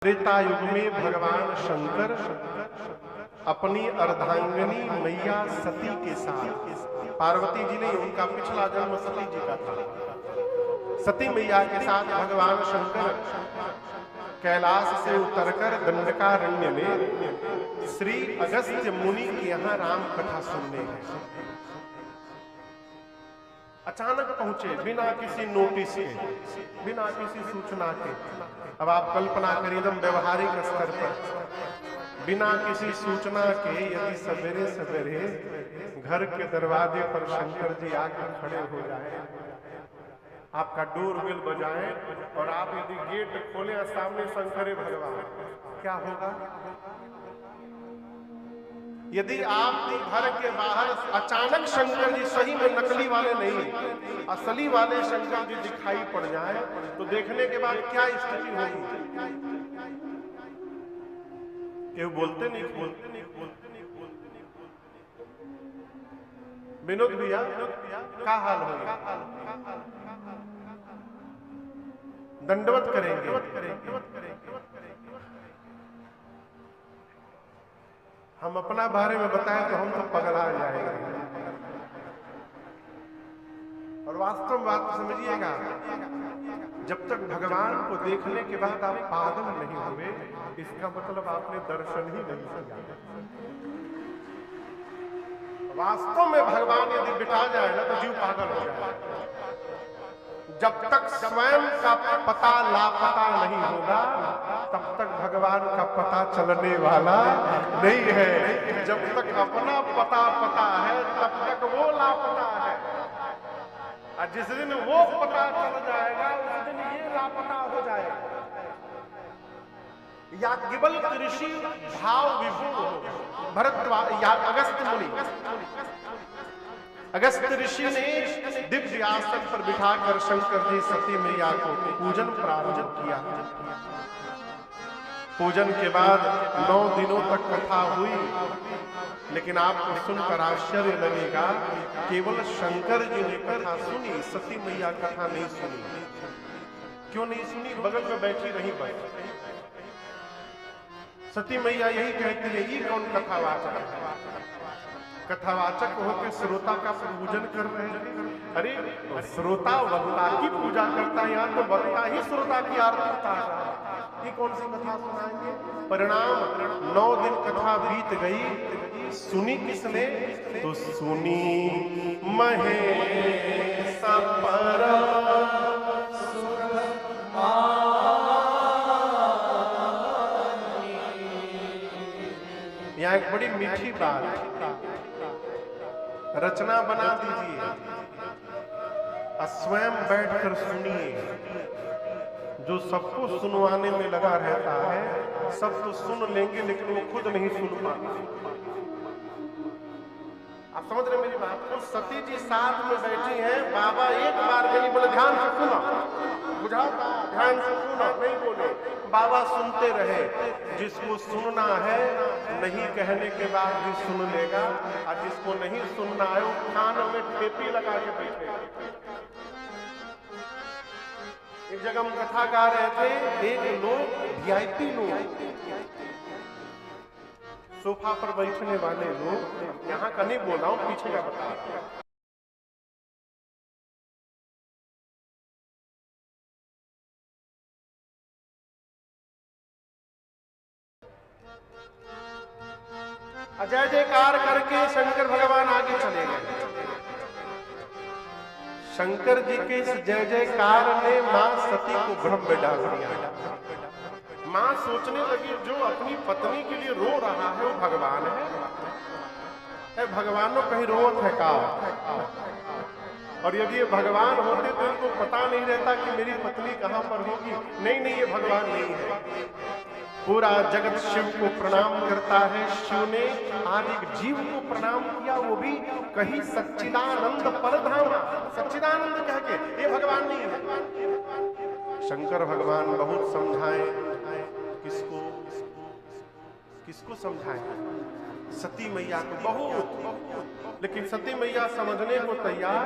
त्रेता युग में भगवान शंकर अपनी अर्धांगिनी मैया सती के साथ, पार्वती जी नहीं, उनका पिछला जन्म सती जी का था। सती मैया के साथ भगवान शंकर कैलाश से उतरकर दंडकारण्य में श्री अगस्त्य मुनि के यहाँ राम कथा सुनने गए। अचानक पहुंचे, बिना किसी नोटिस के, बिना किसी सूचना के। अब आप कल्पना करिए, एकदम व्यवहारिक स्तर पर बिना किसी सूचना के यदि सवेरे सवेरे घर के दरवाजे पर शंकर जी आकर खड़े हो जाए, आपका डोरबेल बजाए और आप यदि गेट खोले और सामने शंकर भगवान, क्या होगा? यदि आप घर के बाहर अचानक शंकर जी, सही में नकली वाले नहीं, असली वाले शंकर जी दिखाई पड़ जाए तो देखने के बाद क्या स्थिति होगी? ये बोलते नहीं, विनोद भैया क्या हाल होगा? दंडवत करेंगे। हम अपना बारे में बताएं तो हम तो पगला जाएंगे। और वास्तव बात समझिएगा, जब तक भगवान को देखने के बाद आप पागल नहीं हुए, इसका मतलब आपने दर्शन ही नहीं किया। वास्तव में भगवान यदि बिठा जाए ना तो जीव पागल हो जाए। जब तक स्वयं का पता लापता नहीं होगा, तब तक भगवान का पता चलने वाला नहीं है। जब तक अपना पता है, तब तक वो लापता है। और जिस दिन वो पता चल जाएगा, उस दिन ये लापता हो जाएगा। याज्ञवल्क्य ऋषि भाव विभोर भरद्वाज या अगस्त्य ऋषि ने दिव्य आसन पर बिठाकर शंकर जी सती मैया को पूजन प्रारंभ किया। पूजन के बाद 9 दिनों तक कथा हुई, लेकिन आपको सुनकर आश्चर्य लगेगा, केवल शंकर जी ने कथा सुनी, सती मैया कथा नहीं सुनी। क्यों नहीं सुनी? बगल में बैठी रही बस। सती मैया यही कहती है, ये कौन कथावाचक है? कथावाचक होकर श्रोता का पूजन कर रहे हैं। अरे श्रोता वक्ता की पूजा करता है, यहाँ तो वक्ता ही श्रोता की आरती करता है। ये कौन सी कथा सुनाएंगे? परिणाम 9 दिन कथा बीत गई, सुनी किसने? तो सुनी महेश यहाँ एक बड़ी मीठी बात, रचना बना दीजिए, स्वयं बैठकर सुनिए। जो सबको सुनवाने में लगा रहता है, सब तो सुन लेंगे लेकिन वो खुद नहीं सुन पाते। आप समझ रहे मेरी बात को? सती जी साथ में बैठी हैं, बाबा एक बार भी नहीं बोले ध्यान से सुनो, बुझा, ध्यान से सुनो, नहीं बोले। बाबा सुनते रहे। जिसको सुनना है नहीं कहने के बाद भी सुन लेगा, और जिसको नहीं सुनना है वो कान में ठेपी लगा के बैठेगा। एक जगह हम कथा गा रहे थे, एक लोग वीआईपी लोग, सोफा पर बैठने वाले लोग, यहाँ का नहीं बोल रहा हूं, पीछे का बता रहा हूं। जय जयकार करके शंकर भगवान आगे चले गए। शंकर जी के इस जय जयकार ने मां सती को भ्रम में डाल दिया। मां सोचने लगी, जो अपनी पत्नी के लिए रो रहा है वो भगवान है। भगवानों कहीं रोत है का? और यदि ये भगवान होते तो इनको पता नहीं रहता कि मेरी पत्नी कहां पर होगी। नहीं, ये भगवान नहीं है। पूरा जगत शिव को प्रणाम करता है। शिव ने आज एक जीव को प्रणाम किया, वो भी कहीं सच्चिदानंद परधाम, सच्चिदानंद कह के। ये भगवान नहीं है। शंकर भगवान बहुत समझाए, किसको समझाए? सती मैया को बहुत, लेकिन सती मैया समझने को तैयार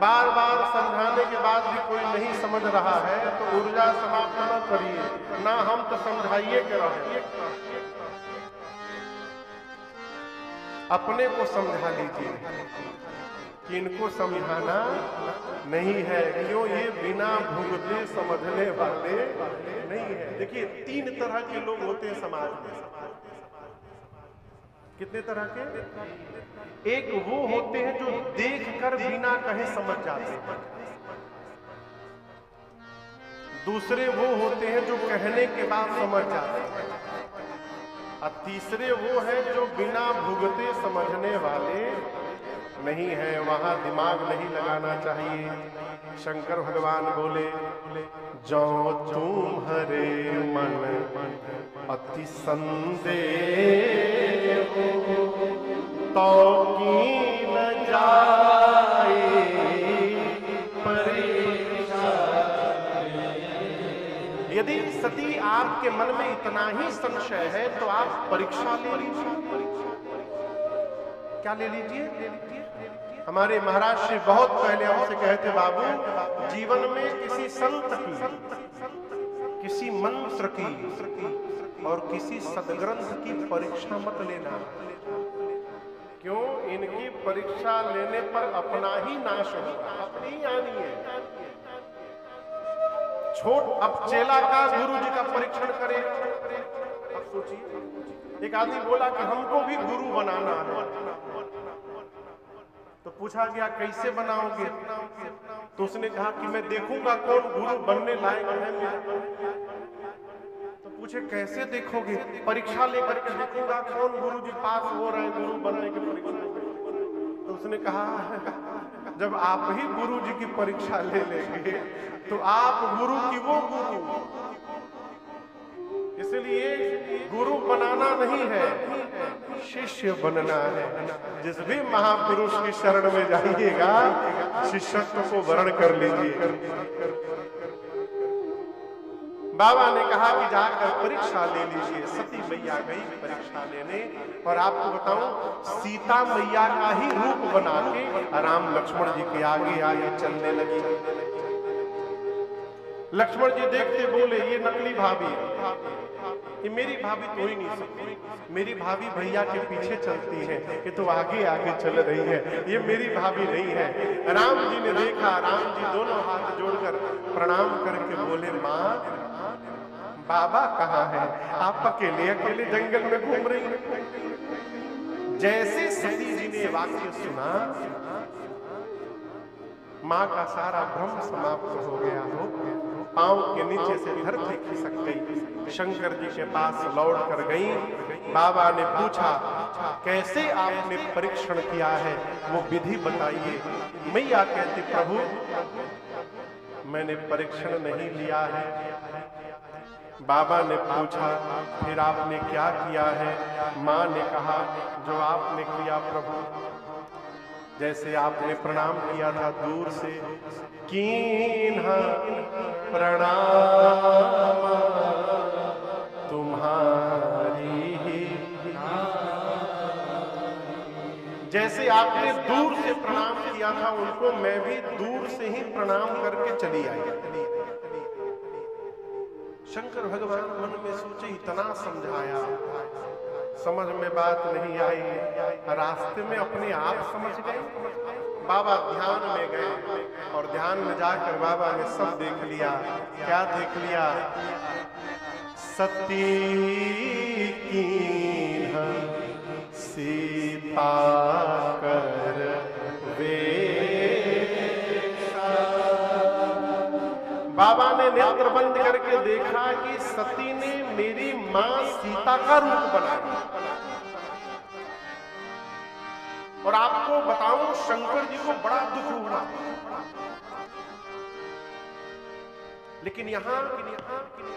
बार बार समझाने के बाद भी कोई नहीं समझ रहा है तो ऊर्जा समाप्त न करिए, ना हम तो समझाइए के रहे, अपने को समझा लीजिए कि इनको समझाना नहीं है, क्यों ये बिना भुगते समझने वाले नहीं है। देखिए 3 तरह के लोग होते हैं समाज में। कितने तरह के? एक वो होते हैं जो देखकर बिना कहे समझ जाते हैं, दूसरे वो होते हैं जो कहने के बाद समझ जाते हैं, और तीसरे वो हैं जो बिना भुगते समझने वाले नहीं है। वहां दिमाग नहीं लगाना चाहिए। शंकर भगवान बोले, जो तुम्हारे मन अति संदेह तो कीन जाए परीक्षा। यदि सती आपके मन में इतना ही संशय है तो आप परीक्षा ले लीजिए। क्या ले लीजिए? हमारे महाराज श्री बहुत पहले हमसे कहते, बाबू जीवन में किसी संत की, किसी मंत्र की और किसी सदग्रंथ की परीक्षा मत लेना। क्यों? इनकी परीक्षा लेने पर अपना ही नाश होगा, अपनी ही हानि है। अब चेला का गुरु जी का परीक्षण करे। अब सोचिए, एक आदमी बोला कि हमको भी गुरु बनाना है, तो पूछा गया कैसे बनाओगे? तो उसने कहा कि मैं देखूंगा कौन गुरु बनने लायक है मेरा। तो पूछे कैसे देखोगे? परीक्षा लेकर के देखूंगा कौन गुरु जी पास हो रहे हैं गुरु बनने की परीक्षा। तो उसने कहा जब आप ही गुरु जी की परीक्षा ले लेंगे तो आप गुरु की वो गुरु। इसलिए गुरु बनाना नहीं है, शिष्य बनना है। जिस भी महापुरुष की शरण में जाइएगा शिष्यत्व को वर्ण कर लीजिए। बाबा ने कहा कि जाकर परीक्षा ले लीजिए। सती मैया गई परीक्षा लेने, और आपको बताऊं सीता मैया का ही रूप बना के राम लक्ष्मण जी के आगे आगे चलने लगी। लक्ष्मण जी देखते बोले, ये नकली भाभी, ये मेरी भाभी तो ही नहीं सकती, मेरी भाभी भैया के पीछे चलती है, ये तो आगे आगे चल रही है, ये मेरी भाभी नहीं है। राम जी ने देखा, राम जी दोनों हाथ जोड़कर प्रणाम करके बोले, माँ बाबा कहाँ है? आप अकेले अकेले जंगल में घूम रही हैं। जैसे सती जी ने वाक्य सुना, माँ का सारा भ्रम समाप्त हो गया हो, पांव के नीचे से धरती खिसक गई। शंकर जी के पास लौट कर गई। बाबा ने पूछा, कैसे आपने परीक्षण किया है, वो विधि बताइए। मैया कहती, प्रभु मैंने परीक्षण नहीं लिया है। बाबा ने पूछा, फिर आपने क्या किया है? माँ ने कहा, जो आपने किया प्रभु, जैसे आपने प्रणाम किया था दूर से, कीन्हा प्रणाम तुम्हारी ही, जैसे आपने दूर से प्रणाम किया था उनको, मैं भी दूर से ही प्रणाम करके चली आई। शंकर भगवान मन में सोचे, इतना समझाया, समझ में बात नहीं आई, रास्ते में अपने आप समझ गए। बाबा ध्यान में गए, और ध्यान में जाकर बाबा ने सब देख लिया। क्या देख लिया? सती कीन्हा सीता कर वे। बाबा ने नेत्र बंद करके देखा कि सती ने मेरी मां सीता का रूप बनाया। और आपको बताऊं, शंकर जी को बड़ा दुख हुआ। लेकिन यहां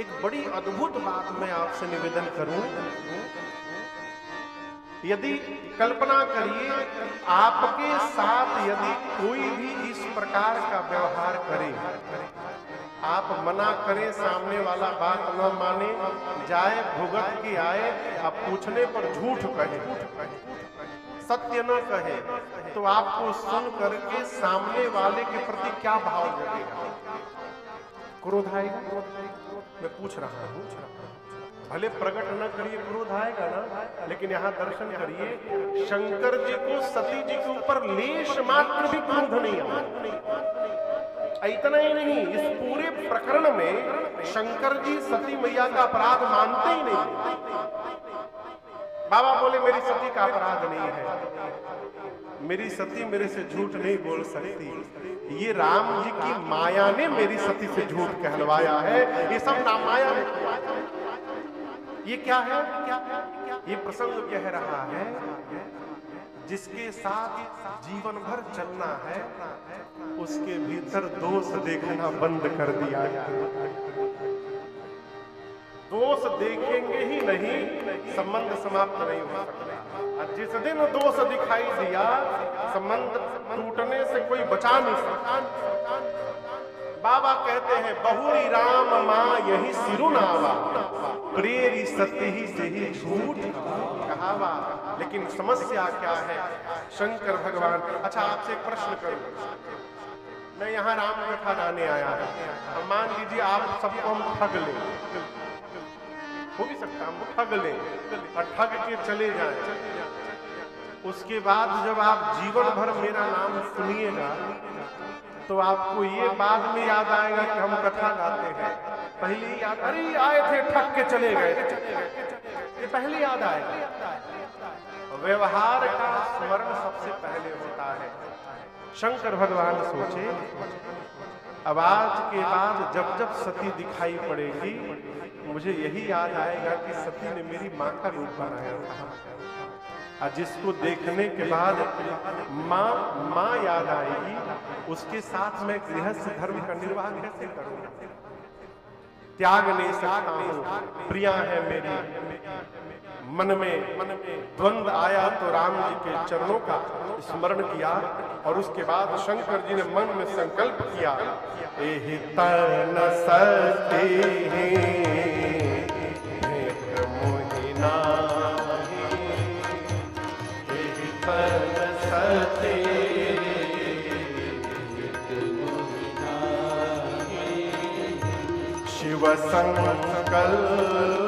एक बड़ी अद्भुत बात मैं आपसे निवेदन करूं। यदि कल्पना करिए, आपके साथ यदि कोई भी इस प्रकार का व्यवहार करे, आप मना करें, सामने वाला बात न माने, जाए भुगत के आए, अब पूछने पर झूठ कहे, सत्य न कहे तो आपको सुन करके सामने वाले के प्रति क्या भाव जगेगा? क्रोध आएगा? मैं पूछ रहा हूं, भले प्रकट न करिए, क्रोध आएगा ना, लेकिन यहां दर्शन करिए, शंकर जी को सती जी के ऊपर लेश मात्र भी क्रोध नहीं आया। इतना ही नहीं, इस पूरे प्रकरण में शंकर जी सती मैया का अपराध मानते ही नहीं। बाबा बोले मेरी सती का अपराध नहीं है, मेरी सती मेरे से झूठ नहीं बोल सकती, ये राम जी की माया ने मेरी सती से झूठ कहलवाया है, ये सब नाम माया है। ये क्या है? ये प्रसंग कह रहा है, जिसके साथ जीवन भर चलना है उसके भीतर दोष देखना बंद कर दिया है। दोष देखेंगे ही नहीं, संबंध समाप्त नहीं हो सकता। और जिस दिन दोष दिखाई दिया, संबंध टूटने से कोई बचा नहीं सकता। बाबा कहते हैं, बहुरी राम मां यही सिरुनावा, प्रेरी सत्य ही से ही झूठ कहावा। लेकिन समस्या क्या है? शंकर भगवान, अच्छा आपसे एक प्रश्न करूं, मैं यहाँ राम कथा गाने आया हूं, मान लीजिए आप सबको हम ठग लें, हो भी सकता हम ठग लें और ठग के चले जाएं, उसके बाद जब आप जीवन भर मेरा नाम सुनिएगा तो आपको ये बाद में याद आएगा कि हम कथा गाते हैं। पहले याद, अरे आए थे ठग के चले गए, ये पहले याद आएगा। व्यवहार का स्मरण सबसे पहले होता है। शंकर भगवान सोचे, अब आज के बाद जब जब सती दिखाई पड़ेगी मुझे यही याद आएगा कि सती ने मेरी माँ का रूप बनाया था, और जिसको देखने के बाद माँ याद आएगी, उसके साथ मैं गृहस्थ धर्म का निर्वाह कैसे करूंगा? त्याग नहीं सकता हूं, प्रिया है मेरी। मन में द्वंद आया तो राम जी के चरणों का स्मरण किया, और उसके बाद शंकर जी ने मन में संकल्प किया, एहि तन सती मोहिना, एहि तन सती शिव संकल्प